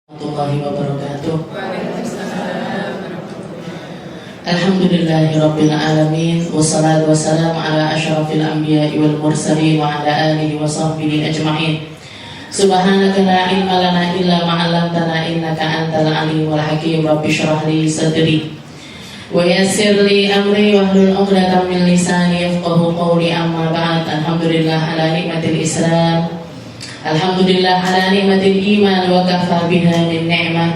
Warahmatullahi wabarakatuh. Alhamdulillahirabbil alamin wassalatu wassalamu ala asyrafil anbiya'i wal mursalin wa ala alihi wa sahbihi ajma'in. Subhanaka la ilma lana illa ma 'allamtana innaka antal alimul hakim. Rabbi shrah li sadri wa yassir li amri wahlul 'uqdatam min lisani yafqahu qawli. Amma ba'd. Alhamdulillah ala nikmatil Islam, alhamdulillah ala nikmatil iman wa kafa biha min ni'mah.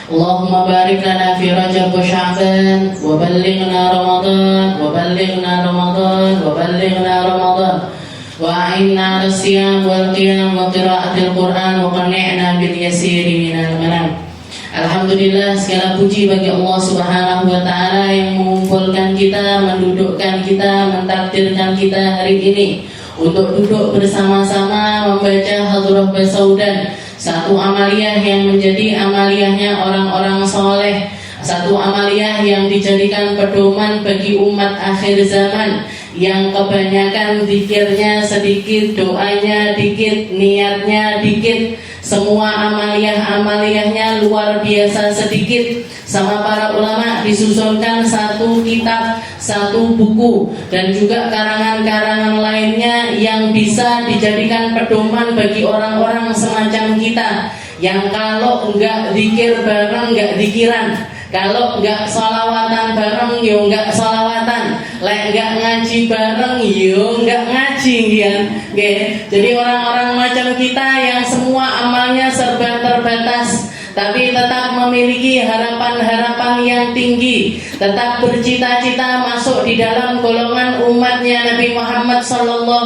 Allahumma barik lana fi Rajab wa Sya'ban wa ballighna Ramadan wa ballighna Ramadan wa ballighna Ramadan wa a'inna 'ala siyam wal qiyam wa qira'atil Qur'an wa qanni'na bil yasiri minal manam. Alhamdulillah, segala puji bagi Allah Subhanahu wa taala yang mengumpulkan kita, mendudukkan kita, mentakdirkan kita hari ini untuk duduk bersama-sama membaca Hadhrah Basaudan, satu amaliyah yang menjadi amaliyahnya orang-orang soleh, satu amaliyah yang dijadikan pedoman bagi umat akhir zaman yang kebanyakan zikirnya sedikit, doanya dikit, niatnya dikit, semua amaliyah-amaliyahnya luar biasa sedikit. Sama para ulama disusunkan satu kitab, satu buku, dan juga karangan-karangan lainnya yang bisa dijadikan pedoman bagi orang-orang semacam kita, yang kalau enggak zikir bareng enggak zikiran, kalau enggak sholawatan bareng yo enggak sholawatan, lek enggak ngaji bareng yo enggak ngaji kan. Jadi orang-orang macam kita yang semua amalnya serba terbatas, tapi tetap memiliki harapan-harapan yang tinggi, tetap bercita-cita masuk di dalam golongan umatnya Nabi Muhammad SAW,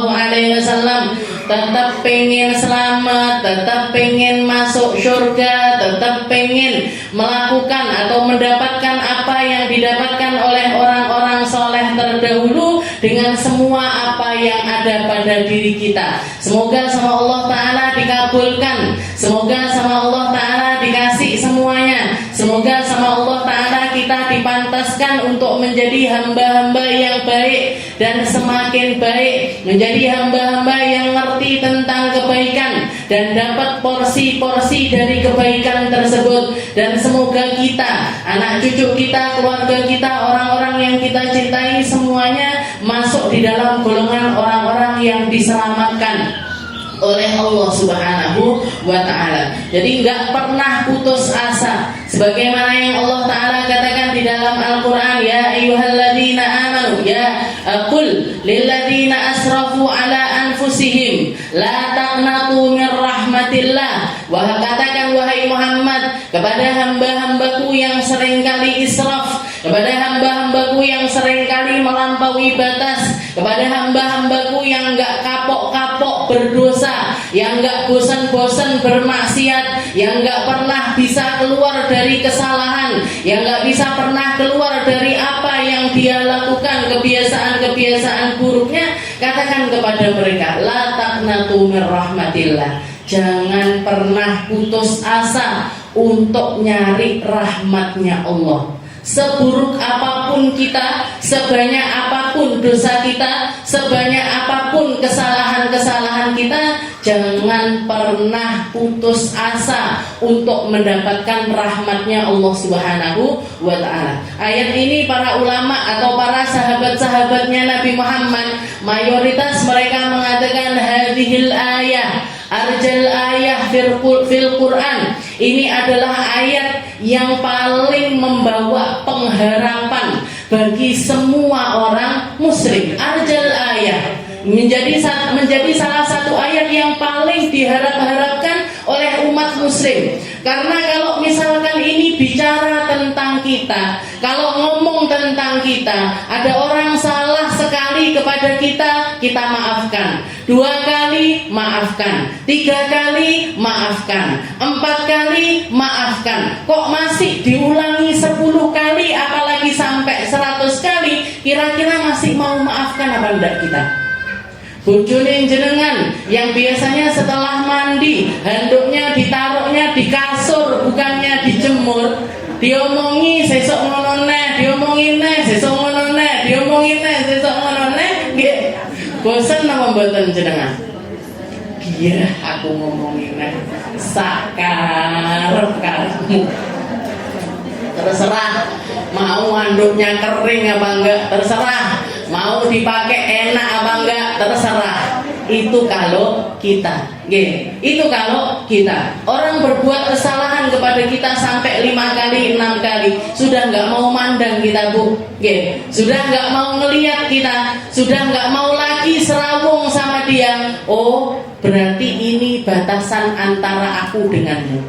tetap pengen selamat, tetap pengen masuk surga, tetap pengen melakukan atau mendapatkan apa yang didapatkan oleh orang-orang soleh terdahulu dengan semua apa yang ada pada diri kita. Semoga sama Allah Ta'ala dikabulkan, semoga sama Allah Ta'ala dikasih semuanya, semoga sama Allah Ta'ala kita dipantaskan untuk menjadi hamba-hamba yang baik dan semakin baik, menjadi hamba-hamba yang ngerti tentang kebaikan dan dapat porsi-porsi dari kebaikan tersebut. Dan semoga kita, anak cucu kita, keluarga kita, orang-orang yang kita cintai semuanya masuk di dalam golongan orang-orang yang diselamatkan oleh Allah Subhanahu wa ta'ala. Jadi enggak pernah putus asa, sebagaimana yang Allah Ta'ala katakan di dalam Al-Quran, ya ayyuhalladzina amanu, ya qul lilladzina asrafu ala anfusihim la taqnatu min rahmatillah. Katakan wahai Muhammad kepada hamba-hambaku yang seringkali israf, kepada hamba-hambaku yang seringkali melampaui batas, kepada hamba-hambaku yang enggak kapok-kapok berdosa, yang enggak bosan-bosan bermaksiat, yang enggak pernah bisa keluar dari kesalahan, yang enggak bisa pernah keluar dari apa yang dia lakukan, kebiasaan-kebiasaan buruknya. Katakan kepada mereka, la taqnatu min rahmatillah, jangan pernah putus asa untuk nyari rahmatnya Allah. Seburuk apapun kita, sebanyak apapun dosa kita, sebanyak apapun kesalahan-kesalahan kita, jangan pernah putus asa untuk mendapatkan rahmatnya Allah Subhanahu wa ta'ala. Ayat ini para ulama atau para sahabat-sahabatnya Nabi Muhammad, mayoritas mereka mengatakan hadhil ayah arjal ayah fil Quran. Ini adalah ayat yang paling membawa pengharapan bagi semua orang muslim. Arjal ayah menjadi salah satu ayat yang paling diharap-harapkan oleh umat muslim. Karena kalau misalkan ini bicara tentang kita, kalau ngomong tentang kita, ada orang salah sekali kepada kita, kita maafkan. 2 kali maafkan, 3 kali maafkan, 4 kali maafkan. Kok masih diulangi 10 kali, apalagi sampai 100 kali, kira-kira masih mau maafkan apa enggak kita? Bojone jenengan yang biasanya setelah mandi handuknya ditaruhnya di kasur bukannya dijemur, diomongi sesok ngono neh, diomongi neh sesok ngono neh, diomongi neh sesok ngono neh, nggih bosen napa mboten jenengan? Iya, aku ngomongin sakarep kamu. Terserah mau anduknya kering apa enggak, terserah mau dipakai enak apa enggak, terserah. Itu kalau kita, itu kalau kita. Orang berbuat kesalahan kepada kita sampai 5 kali, 6 kali, sudah nggak mau mandang kita, Bu. Sudah nggak mau ngelihat kita, sudah nggak mau lagi serawung sama dia. Oh, berarti ini batasan antara aku denganmu.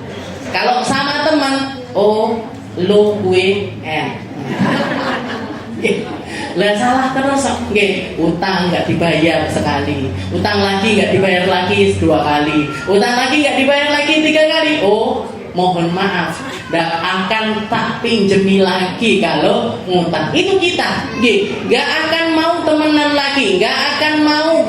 Kalau sama teman, oh, lo gue lah salah terus, utang nggak dibayar sekali, utang lagi nggak dibayar lagi 2 kali, utang lagi nggak dibayar lagi 3 kali. Oh, mohon maaf, nggak akan tak pinjemi lagi kalau ngutang. Itu kita, nggak akan mau temenan lagi, nggak akan mau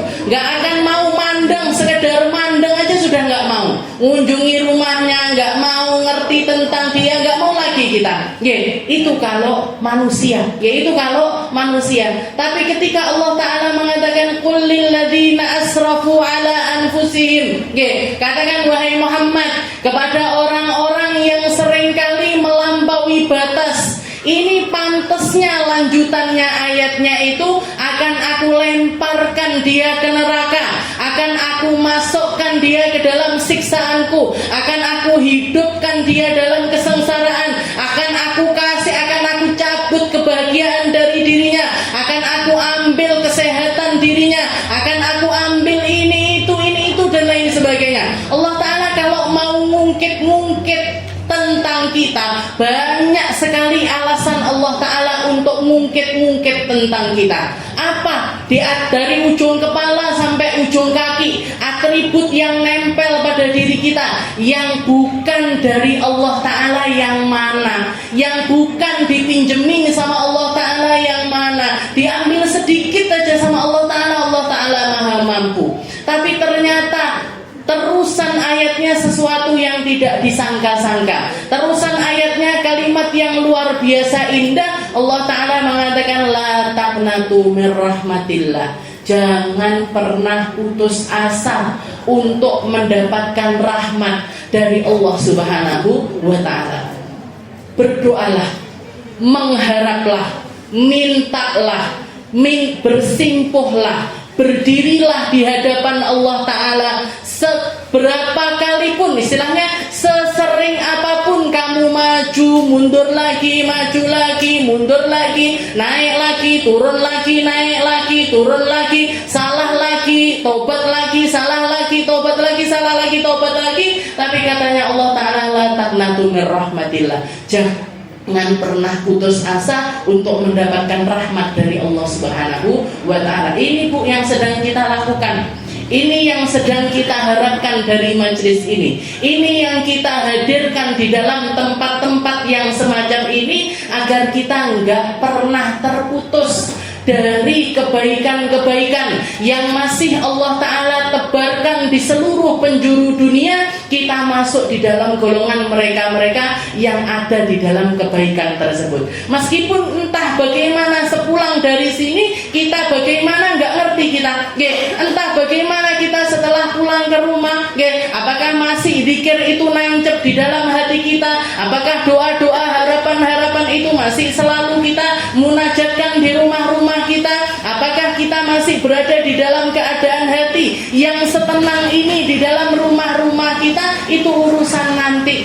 mandang, sekedar mandang aja sudah nggak mau, mengunjungi rumahnya nggak mau, ngerti tentang dia nggak mau lagi kita. Itu kalau manusia, itu kalau manusia. Tapi ketika Allah Ta'ala mengatakan qul lil ladzina asrafu ala anfusihim, katakan wahai Muhammad kepada orang-orang yang seringkali melampaui batas. Ini pantasnya lanjutannya ayatnya itu, akan aku lemparkan dia ke neraka, akan aku masukkan dia ke dalam siksaanku, akan aku hidupkan dia dalam kesengsaraan, akan aku cabut kebahagiaan dari dirinya, akan aku ambil kesehatan dirinya, akan aku ambil ini itu dan lain sebagainya. Allah Ta'ala kalau mau ngungkit tentang kita, banyak sekali alasan Allah Ta'ala untuk ngungkit tentang kita. Apa? Dari ujung kepala sampai ujung kaki, atribut yang nempel pada diri kita yang bukan dari Allah Ta'ala yang mana, yang bukan dipinjemin sama Allah Ta'ala yang mana, diambil sedikit aja sama Allah Ta'ala. Allah Ta'ala maha mampu. Tapi ternyata terusan ayatnya sesuatu yang tidak disangka-sangka. Terusan ayatnya kalimat yang luar biasa indah. Allah Ta'ala mengatakan la taqnatu mir rahmatillah. Jangan pernah putus asa untuk mendapatkan rahmat dari Allah Subhanahu wa Ta'ala. Berdoalah, mengharaplah, mintalah, bersimpuhlah, berdirilah di hadapan Allah Ta'ala seberapa kali pun, istilahnya sesering apapun kamu maju, mundur lagi, maju lagi, mundur lagi, naik lagi, turun lagi, naik lagi, turun lagi, salah lagi, tobat lagi, salah lagi, tobat lagi, salah lagi, tobat lagi. Tapi katanya Allah Ta'ala la taqnatu mir rahmatillah. Jangan pernah putus asa untuk mendapatkan rahmat dari Allah Subhanahu wa Ta'ala. Ini Bu yang sedang kita lakukan. Ini yang sedang kita harapkan dari majelis ini. Ini yang kita hadirkan di dalam tempat-tempat yang semacam ini, agar kita nggak pernah terputus dari kebaikan-kebaikan yang masih Allah Ta'ala tebarkan di seluruh penjuru dunia. Kita masuk di dalam golongan mereka-mereka yang ada di dalam kebaikan tersebut. Meskipun entah bagaimana sepulang dari sini, kita bagaimana nggak ngerti kita, entah bagaimana kita setelah pulang ke rumah, apakah masih zikir itu nancep di dalam hati kita, apakah doa-doa harapan-harapan itu masih selalu kita munajatkan di rumah-rumah kita, apakah kita masih berada di dalam keadaan hati yang setenang ini di dalam rumah-rumah kita. Itu urusan nanti,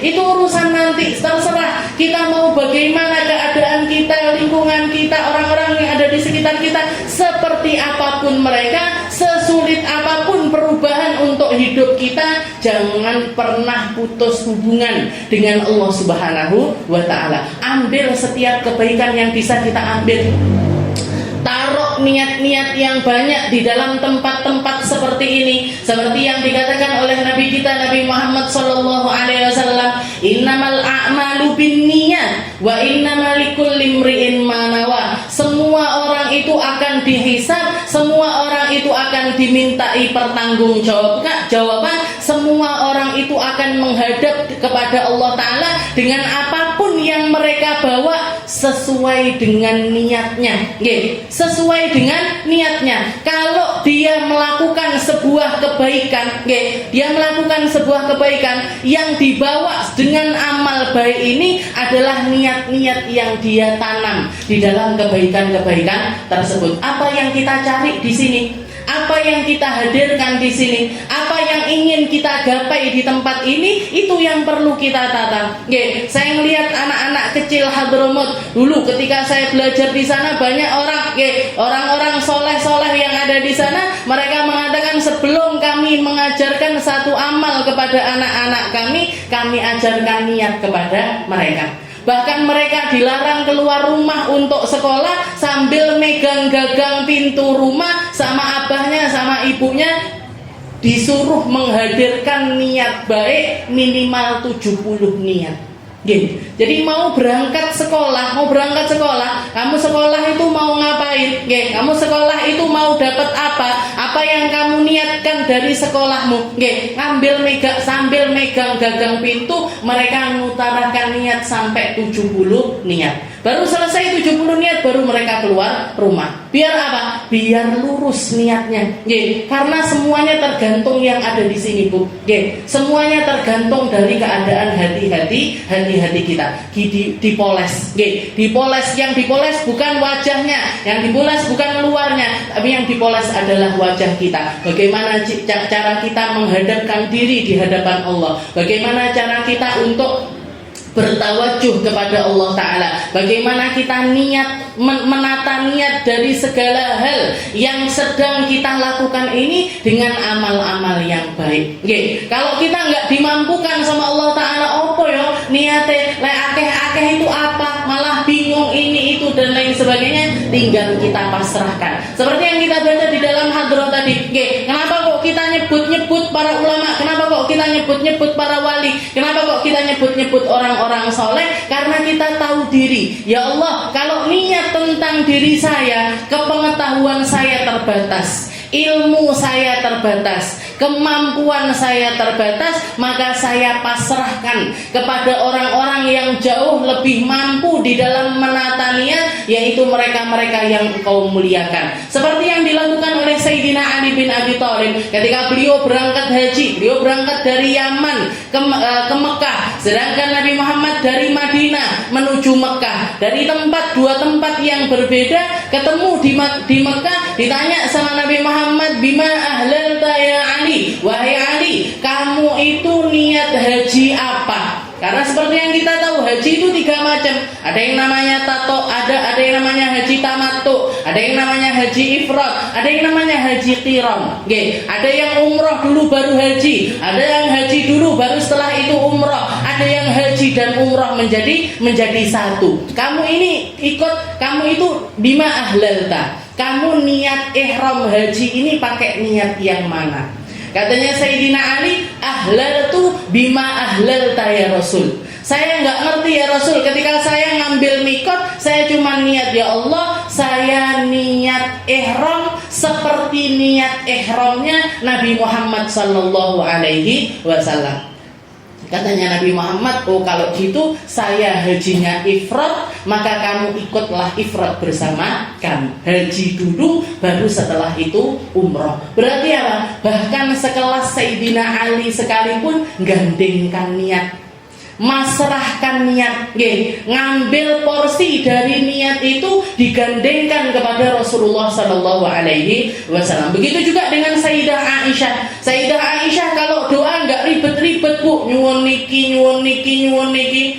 itu urusan nanti. Terserah kita mau bagaimana keadaan kita, lingkungan kita, orang-orang yang ada di sekitar kita, seperti apapun mereka, sesulit apapun perubahan untuk hidup kita, jangan pernah putus hubungan dengan Allah Subhanahu wa Ta'ala. Ambil setiap kebaikan yang bisa kita ambil. Taruh niat-niat yang banyak di dalam tempat-tempat seperti ini, seperti yang dikatakan oleh Nabi kita Nabi Muhammad sallallahu alaihi wasallam, innamal a'malu binniyat wa innamal likulli imri'in ma nawa. Semua orang itu akan dihisab, semua orang itu akan dimintai pertanggungjawaban, semua orang itu akan menghadap kepada Allah Ta'ala dengan apapun yang mereka bawa sesuai dengan niatnya. Sesuai dengan niatnya. Kalau dia melakukan sebuah kebaikan, dia melakukan sebuah kebaikan yang dibawa dengan amal baik ini adalah niat-niat yang dia tanam di dalam kebaikan-kebaikan tersebut. Apa yang kita cari di sini? Apa yang kita hadirkan di sini, apa yang ingin kita gapai di tempat ini, itu yang perlu kita tata. Saya melihat anak-anak kecil Hadramut dulu ketika saya belajar di sana, banyak orang-orang soleh-soleh yang ada di sana. Mereka mengatakan sebelum kami mengajarkan satu amal kepada anak-anak kami ajarkan niat kepada mereka. Bahkan mereka dilarang keluar rumah untuk sekolah sambil megang gagang pintu rumah, sama abahnya sama ibunya disuruh menghadirkan niat baik minimal 70 niat. Jadi mau berangkat sekolah, kamu sekolah itu mau ngapain? Kamu sekolah itu mau dapat apa? Apa yang kamu niatkan dari sekolahmu? Sambil megang gagang pintu, mereka mengutarakan niat sampai 70 niat. Baru selesai 70 niat, baru mereka keluar rumah. Biar apa? Biar lurus niatnya. Karena semuanya tergantung yang ada di sini, Bu. Semuanya tergantung dari keadaan hati-hati kita. Dipoles. Dipoles, yang dipoles bukan wajahnya, yang dipoles bukan luarnya, tapi yang dipoles adalah wajah kita. Bagaimana cara kita menghadapkan diri di hadapan Allah? Bagaimana cara kita untuk bertawajuh kepada Allah Ta'ala? Bagaimana kita menata niat dari segala hal yang sedang kita lakukan ini dengan amal-amal yang baik. Kalau kita nggak dimampukan sama Allah Ta'ala, opo yo niate akeh-akeh itu apa, malah bingung ini itu dan lain sebagainya, tinggal kita pasrahkan. Seperti yang kita baca di dalam hadroh tadi. Kenapa kok kita nyebut-nyebut para ulama? Kenapa kok kita nyebut-nyebut para wali? Kenapa kok kita nyebut-nyebut orang-orang soleh? Karena kita tahu diri. Ya Allah, kalau niat tentang diri saya, kepengetahuan saya terbatas, ilmu saya terbatas, kemampuan saya terbatas, maka saya pasrahkan kepada orang-orang yang jauh lebih mampu di dalam menata niat, yaitu mereka-mereka yang Engkau muliakan. Seperti yang dilakukan oleh Sayyidina Ali bin Abi Thalib ketika beliau berangkat haji. Beliau berangkat dari Yaman ke Mekah, sedangkan Nabi Muhammad dari Madinah menuju Mekah. Dari dua tempat yang berbeda, ketemu di Mekah, ditanya sama Nabi Muhammad, bima ahlalta ya Ali, wahai Ali, kamu itu niat haji apa? Karena seperti yang kita tahu, haji itu 3 macam. Ada yang namanya tato, ada yang namanya haji tamattu, ada yang namanya haji ifrad, ada yang namanya haji qiran. Ada yang umroh dulu baru haji, ada yang haji dulu baru setelah itu umroh, ada yang haji dan umroh menjadi satu. Kamu itu bima ahlalta. Kamu niat ihram haji ini pakai niat yang mana? Katanya Sayyidina Ali, ahlaltu bima ahlalta ya Rasul. Saya nggak ngerti ya Rasul, ketika saya ngambil mikot, saya cuma niat, ya Allah, saya niat ihram seperti niat ihramnya Nabi Muhammad sallallahu alaihi wasallam. Katanya Nabi Muhammad, oh kalau gitu saya hajinya ifrad, maka kamu ikutlah ifrad bersama kami. Haji dulu, baru setelah itu umroh. Berarti apa? Bahkan sekelas Sayyidina Ali sekalipun gandengkan niat, masrahkan niat, ngambil porsi dari niat itu digandengkan kepada Rasulullah Sallallahu Alaihi Wasallam. Begitu juga dengan Sayyidah Aisyah. Sayyidah Aisyah kalau doa nggak ribet-ribet, Bu, nyuwun niki,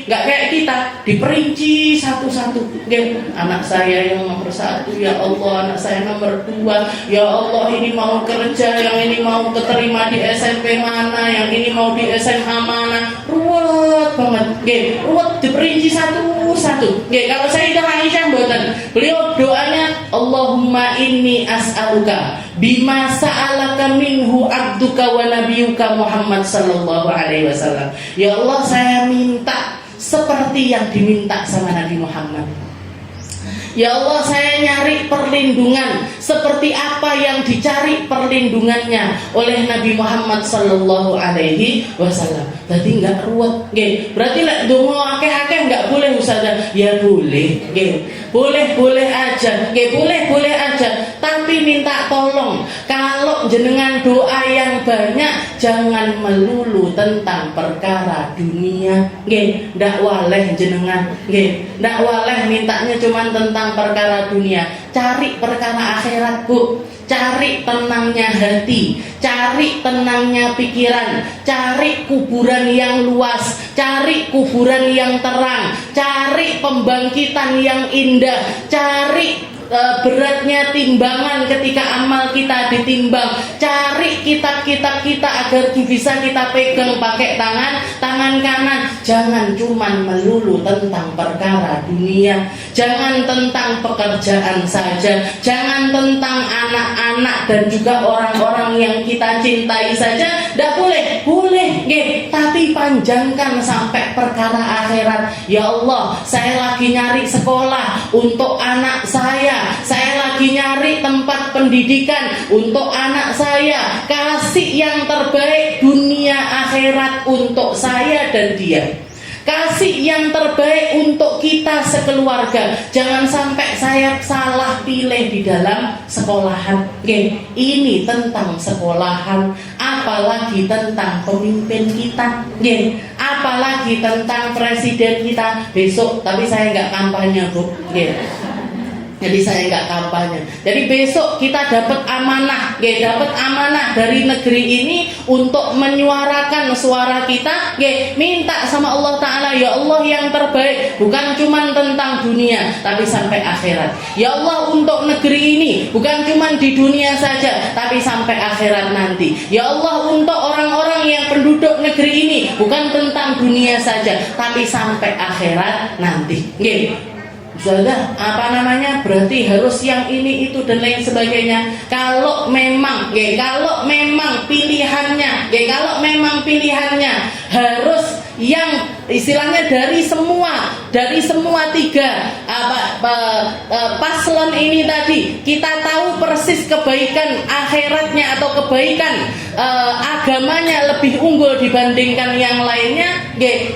nggak kayak kita diperinci satu-satu. Anak saya yang nomor 1, ya Allah, anak saya nomor 2, ya Allah, ini mau kerja, yang ini mau keterima di SMP mana, yang ini mau di SMA mana, ruwet banget, ruwet diperinci satu-satu. Kalau Sayyidah Aisyah mboten, beliau doanya Allahumma inni as'aluka bima sa'alaka minhu abduka wa nabiyuka Muhammad sallallahu alaihi wasallam. Ya Allah, saya minta seperti yang diminta sama Nabi Muhammad. Ya Allah, saya nyari perlindungan seperti apa yang dicari perlindungannya oleh Nabi Muhammad sallallahu alaihi wasallam. Berarti enggak ruwet, berarti lek donga akeh-akeh enggak boleh Ustazah. Ya boleh, boleh aja, boleh aja. Tapi minta tolong, kalau Kalau jenengan doa yang banyak, jangan melulu tentang perkara dunia. Nggih, ndak waleh jenengan. Nggih, ndak waleh mintanya cuma tentang perkara dunia. Cari perkara akhirat, Bu. Cari tenangnya hati, cari tenangnya pikiran, cari kuburan yang luas, cari kuburan yang terang, cari pembangkitan yang indah, cari beratnya timbangan ketika amal kita ditimbang. Cari kitab-kitab kita agar bisa kita pegang pakai tangan kanan. Jangan cuman melulu tentang perkara dunia, jangan tentang pekerjaan saja, jangan tentang anak-anak dan juga orang-orang yang kita cintai saja. Tidak boleh, tapi panjangkan sampai perkara akhirat. Ya Allah, saya lagi nyari sekolah untuk anak saya lagi nyari tempat pendidikan untuk anak saya. Kasih yang terbaik dunia akhirat untuk saya dan dia. Kasih yang terbaik untuk kita sekeluarga. Jangan sampai saya salah pilih di dalam sekolahan. Ini tentang sekolahan, apalagi tentang pemimpin kita, apalagi tentang presiden kita besok. Tapi saya nggak kampanye, Bu. Jadi saya nggak kampanye. Jadi besok kita dapat amanah, dapat amanah dari negeri ini untuk menyuarakan suara kita. Minta sama Allah Ta'ala, ya Allah yang terbaik, bukan cuma tentang dunia, tapi sampai akhirat. Ya Allah untuk negeri ini, bukan cuma di dunia saja, tapi sampai akhirat nanti. Ya Allah untuk orang-orang yang penduduk negeri ini, bukan tentang dunia saja, tapi sampai akhirat nanti. Sudah berarti harus yang ini itu dan lain sebagainya. Kalau memang pilihannya harus yang istilahnya dari semua tiga paslon ini tadi, kita tahu persis kebaikan akhiratnya atau kebaikan agamanya lebih unggul dibandingkan yang lainnya,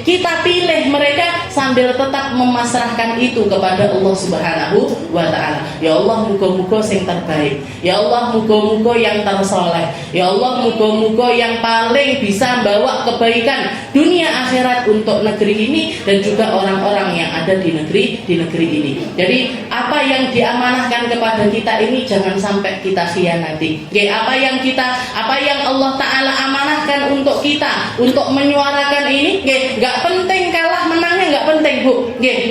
kita pilih mereka sambil tetap memasrahkan itu kepada Allah Subhanahu wa Ta'ala. Ya Allah, muga-muga sing terbaik. Ya Allah, muga-muga yang tersoleh. Ya Allah, muga-muga yang paling bisa bawa kebaikan dunia akhirat untuk negeri ini dan juga orang-orang yang ada di negeri ini. Jadi apa yang diamanahkan kepada kita ini jangan sampai kita khianati. Apa yang Allah Ta'ala amanahkan untuk kita untuk menyuarakan ini, nggak penting kalah menangnya, nggak penting, Bu.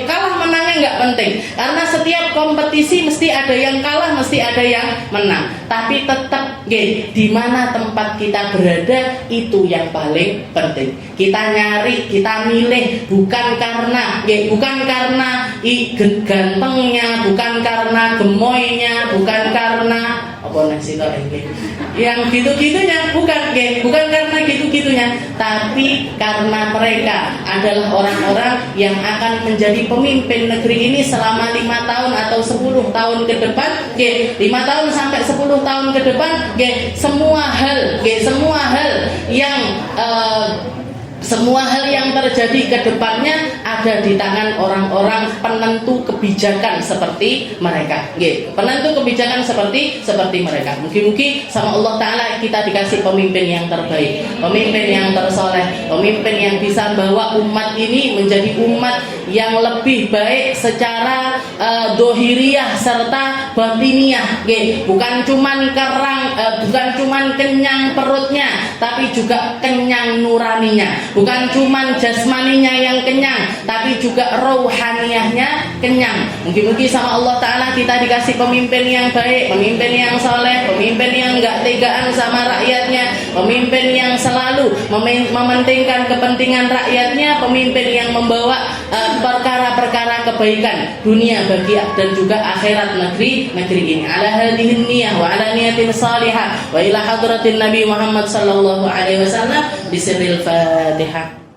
Kalah menangnya nggak penting, karena setiap kompetisi mesti ada yang kalah, mesti ada yang menang. Tapi tetap di mana tempat kita berada itu yang paling penting. Kita nyari, kita milih bukan karena gantengnya, bukan karena gemoynya, bukan karena yang gitu-gitunya, bukan karena gitu-gitunya, tapi karena mereka adalah orang-orang yang akan menjadi pemimpin negeri ini selama 5 tahun atau 10 tahun ke depan. 5 tahun sampai 10 tahun ke depan, semua hal yang terjadi ke depannya ada di tangan orang-orang penentu kebijakan seperti mereka. Penentu kebijakan seperti mereka. Mungkin sama Allah Ta'ala kita dikasih pemimpin yang terbaik, pemimpin yang tersoleh, pemimpin yang bisa bawa umat ini menjadi umat yang lebih baik secara dohiriyah serta batiniyah. Bukan cuman kenyang perutnya, tapi juga kenyang nuraninya. Bukan cuma jasmaninya yang kenyang, tapi juga rohaniyahnya kenyang. Mungkin sama Allah Ta'ala kita dikasih pemimpin yang baik, pemimpin yang soleh, pemimpin yang gak tegaan sama rakyatnya, pemimpin yang selalu mementingkan kepentingan rakyatnya, pemimpin yang membawa perkara-perkara kebaikan dunia bagi dan juga akhirat negeri ini. Ala hadhihi niyah wa ala niyatin salihah wa ila hadratin Nabi Muhammad sallallahu alaihi wasallam bisirril Fatihah.